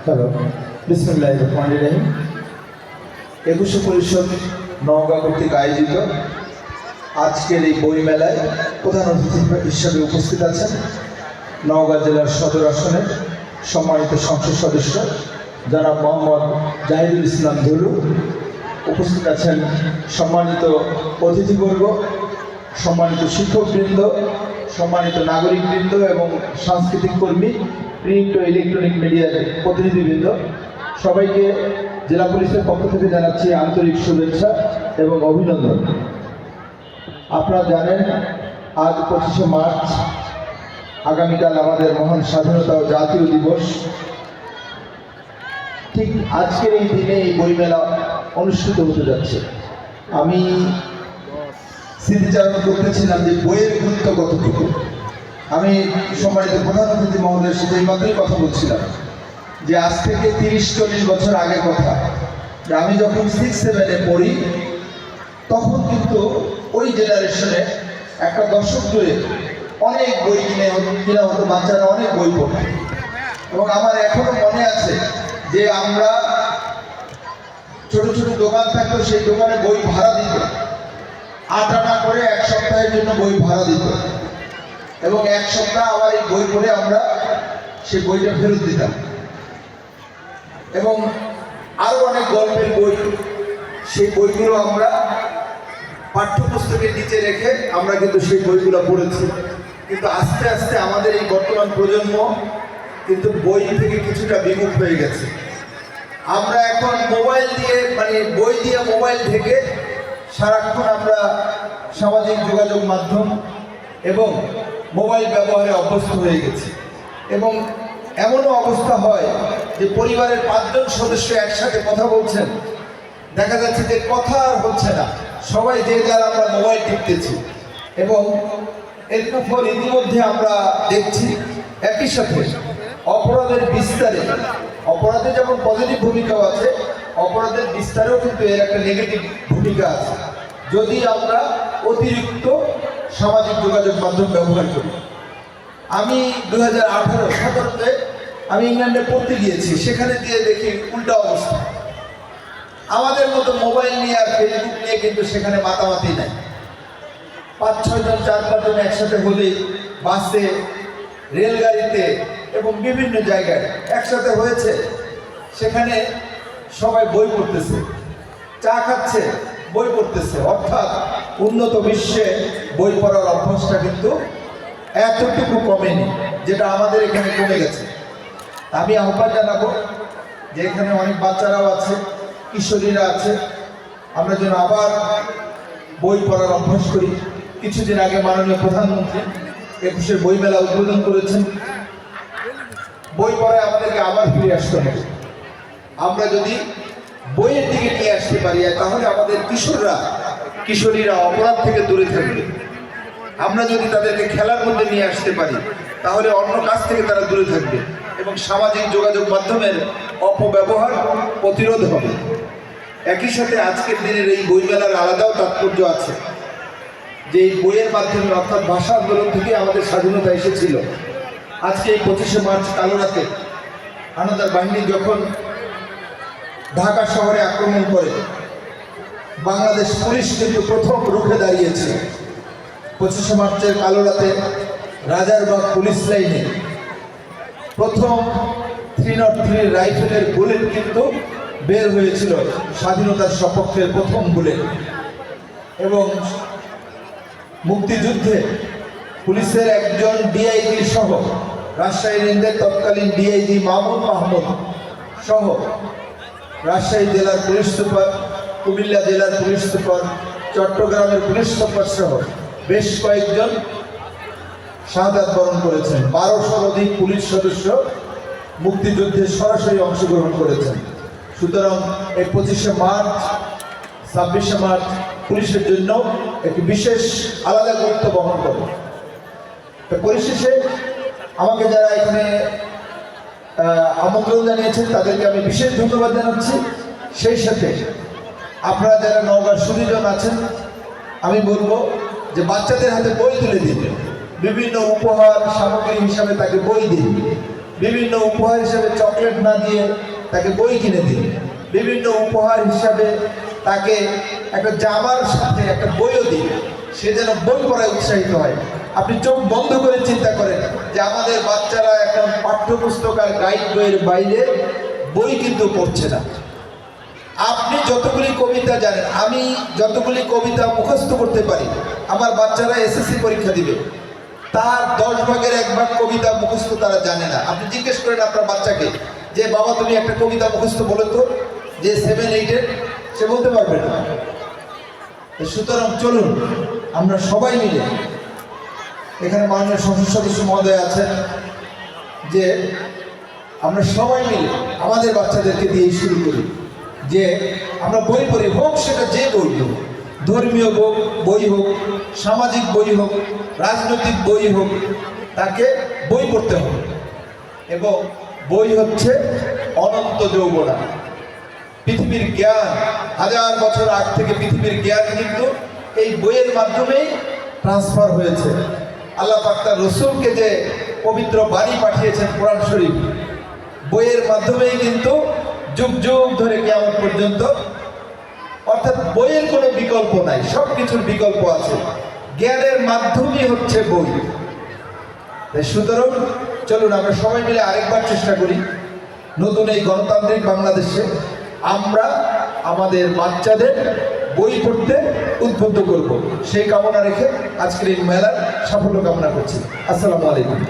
Hello, বিসমিল্লাহির রহমানির রহিম। 21শে পরিষদ নওগাঁ কর্তৃক আয়োজিত আজকের এই বই মেলায় প্রধান অতিথি হিসাবে উপস্থিত আছেন নওগাঁ জেলার সদর আসনের সম্মানিত সংসদ সদস্য জনাব মোহাম্মদ জাহিদুল ইসলাম ধুলু। উপস্থিত আছেন সম্মানিত অতিথিবর্গ, সম্মানিত শিক্ষকবৃন্দ, সম্মানিত নাগরিকবৃন্দ এবং সাংস্কৃতিক কর্মী, প্রিন্ট ও ইলেকট্রনিক মিডিয়ার প্রতিনিধিবৃন্দ। সবাইকে জেলা পুলিশের পক্ষ থেকে জানাচ্ছি আন্তরিক শুভেচ্ছা এবং অভিনন্দন। আপনারা জানেন আজ 25শে মার্চ, আগামীকাল আমাদের মহান স্বাধীনতা ও জাতীয় দিবস। ঠিক আজকের এই দিনে এই বইমেলা অনুষ্ঠিত হতে যাচ্ছে। আমি স্মৃতিচারণ করতেছিলাম যে বইয়ের গুরুত্ব কতটুকু। আমি সম্মানিত প্রধান অতিথি মহোদয়ের সাথে এই মাত্রই কথা বলছিলাম যে আজ থেকে 30-40 বছর আগের কথা, যে আমি যখন 6-7-এ পড়ি তখন কিন্তু ওই জেনারেশনে একটা দশক ধরে অনেক বই কিনা হতো, বাচ্চারা অনেক বই পড়ত। এবং আমার এখনো মনে আছে যে আমরা ছোট ছোট দোকান থাকতো, সেই দোকানে বই ভাড়া দিত, 8 আনা করে 1 সপ্তাহের জন্য বই ভাড়া দিত এবং 1 সপ্তাহ আবার এই বই পড়ে আমরা সেই বইটা ফেরত দিতাম। এবং আরো অনেক গল্পের বই, সেই বইগুলো আমরা পাঠ্যপুস্তকের নিচে রেখে আমরা কিন্তু সেই বইগুলো পড়েছি। কিন্তু আস্তে আস্তে আমাদের এই বর্তমান প্রজন্ম কিন্তু বই থেকে কিছুটা বিমুখ হয়ে গেছে। আমরা এখন মোবাইল দিয়ে, বই দিয়ে মোবাইল থেকে সারাক্ষণ আমরা সামাজিক যোগাযোগ মাধ্যম এবং মোবাইল ব্যবহারে অভ্যস্ত হয়ে গেছি। এবং এমনও অবস্থা হয় যে পরিবারের 5 জন সদস্য একসাথে কথা বলছেন, দেখা যাচ্ছে যে কথা আর হচ্ছে না, সবাই যে যার আমরা মোবাইল টিপতেছি। এবং এর ফল ইতিমধ্যে আমরা দেখছি একই সাথে অপরাধের বিস্তারে, অপরাধে যেমন পজিটিভ ভূমিকাও আছে, অপরাধের বিস্তারেও কিন্তু এর একটা নেগেটিভ ভূমিকা আছে যদি আমরা অতিরিক্ত সামাজিক যোগাযোগ মাধ্যম ব্যবহার করি। আমি 2018-17-তে আমি ইংল্যান্ডে পড়তে গিয়েছি, সেখানে দিয়ে দেখি উল্টা অবস্থা। আমাদের মতো মোবাইল নিয়ে আর ফেসবুক নিয়ে কিন্তু সেখানে মাতামাতি নাই। 5-6 জন 4-5 জন একসাথে হলেই বাসে, রেলগাড়িতে এবং বিভিন্ন জায়গায় একসাথে হয়েছে, সেখানে সবাই বই পড়তেছে, চা খাচ্ছে, বই পড়তেছে। অর্থাৎ উন্নত বিশ্বে বই পড়ার অভ্যাসটা কিন্তু এতটুকু কমেনি, যেটা আমাদের এখানে কমে গেছে। আমি আহ্বান জানাবো যে এখানে অনেক বাচ্চারাও আছে, কিশোরীরা আছে, আমরা যেন আবার বই পড়ার অভ্যাস করি। কিছুদিন আগে মাননীয় প্রধানমন্ত্রী 21শে বই মেলা উদ্বোধন করেছেন। বই পড়ায় আমাদেরকে আবার ফিরে আসতে হবে। আমরা যদি বইয়ের দিকে নিয়ে আসতে পারি, তাহলে আমাদের কিশোরীরা অপরাধ থেকে দূরে থাকবে। আমরা যদি তাদেরকে খেলার মধ্যে নিয়ে আসতে পারি, তাহলে অন্য কাজ থেকে তারা দূরে থাকবে এবং সামাজিক যোগাযোগ মাধ্যমের অপব্যবহার প্রতিরোধ হবে। একই সাথে আজকের দিনের এই বইমেলার আলাদাও তাৎপর্য আছে যে এই বইয়ের মাধ্যমে, অর্থাৎ ভাষা আন্দোলন থেকে আমাদের স্বাধীনতা এসেছিল। আজকে এই 25শে মার্চ কালো রাতে হানাদার বাহিনী যখন ঢাকা শহরে আক্রমণ করে, বাংলাদেশ পুলিশ কিন্তু প্রথম রুখে দাঁড়িয়েছে। 25শে মার্চের কালো রাতে রাজারবাগ পুলিশ লাইনে প্রথম 303 রাইফেলের বুলেট কিন্তু বের হয়েছিল, স্বাধীনতার সপক্ষের প্রথম বুলেট। এবং মুক্তিযুদ্ধে পুলিশের একজন ডিআইজি সহ, রাজশাহী রেঞ্জের তৎকালীন ডিআইজি মামুন মাহমুদ সহ, রাজশাহী জেলার পুলিশ সুপার, কুমিল্লা জেলার পুলিশ সুপার, চট্টগ্রামের পুলিশ সুপার সহ বেশ কয়েকজন শাহাদাত বরণ করেছেন। 1200 অধিক পুলিশ সদস্য মুক্তিযুদ্ধে সরাসরি অংশগ্রহণ করেছেন। সুতরাং এই 25শে মার্চ, 26শে মার্চ পুলিশের জন্য একটি বিশেষ আলাদা গুরুত্ব বহন করে। তো পরিশেষে আমাকে যারা এখানে আমন্ত্রণ জানিয়েছেন তাদেরকে আমি বিশেষ ধন্যবাদ জানাচ্ছি। সেই সাথে আপনারা যারা নওগাঁর সুধীজন আছেন, আমি বলবো যে বাচ্চাদের হাতে বই তুলে দিন, বিভিন্ন উপহার সামগ্রী হিসাবে তাকে বই দিন। বিভিন্ন উপহার হিসাবে চকলেট না দিয়ে তাকে বই কিনে দিন, বিভিন্ন উপহার হিসাবে তাকে একটা জামার সাথে একটা বইও দিন, সে যেন বই পড়ায় উৎসাহিত হয়। আপনি চোখ বন্ধ করে চিন্তা করেন যে আমাদের বাচ্চারা এখন পাঠ্যপুস্তক আর গাইড বইয়ের বাইরে বই কিন্তু পড়ছে না। আপনি যতগুলি কবিতা জানেন, আমি যতগুলি কবিতা মুখস্থ করতে পারি, আমার বাচ্চারা এসএসসি পরীক্ষা দিবে, তার 10 ভাগের 1 ভাগ কবিতা মুখস্থ তারা জানে না। আপনি জিজ্ঞেস করেন আপনার বাচ্চাকে যে বাবা তুমি একটা কবিতা মুখস্থ বলো তো, যে 7-8-এর, সে বলতে পারবে না। সুতরাং চলুন আমরা সবাই মিলে, এখানে মাননীয় সংসদ সদস্য মহোদয় আছেন, যে আমরা সবাই মিলে আমাদের বাচ্চাদেরকে দিয়ে শুরু করি যে আমরা বই পড়ি, হোক সেটা যে বই হোক, ধর্মীয় বই হোক, সামাজিক বই হোক, রাজনৈতিক বই হোক, তাকে বই পড়তে হবে। এবং বই হচ্ছে অনন্ত যৌবনা, পৃথিবীর জ্ঞান, 1000 বছর আগ থেকে পৃথিবীর জ্ঞান কিন্তু এই বইয়ের মাধ্যমেই ট্রান্সফার হয়েছে। আল্লাহ পাক তার রসুলকে যে পবিত্র বাণী পাঠিয়েছেন কোরআন শরীফ, বইয়ের মাধ্যমেই কিন্তু যুগ যুগ ধরে কিয়ামত পর্যন্ত, অর্থাৎ বইয়ের কোনো বিকল্প নাই, সব কিছুর বিকল্প আছে, জ্ঞানের মাধ্যমই হচ্ছে বই। সুতরাং চলুন আমরা সবাই মিলে আরেকবার চেষ্টা করি, নতুন এই গণতান্ত্রিক বাংলাদেশে আমরা আমাদের বাচ্চাদের বই পড়তে উদ্বুদ্ধ করব, সেই কামনা রেখে আজকের এই মেলার সাফল্য কামনা করছি। আসসালামু আলাইকুম।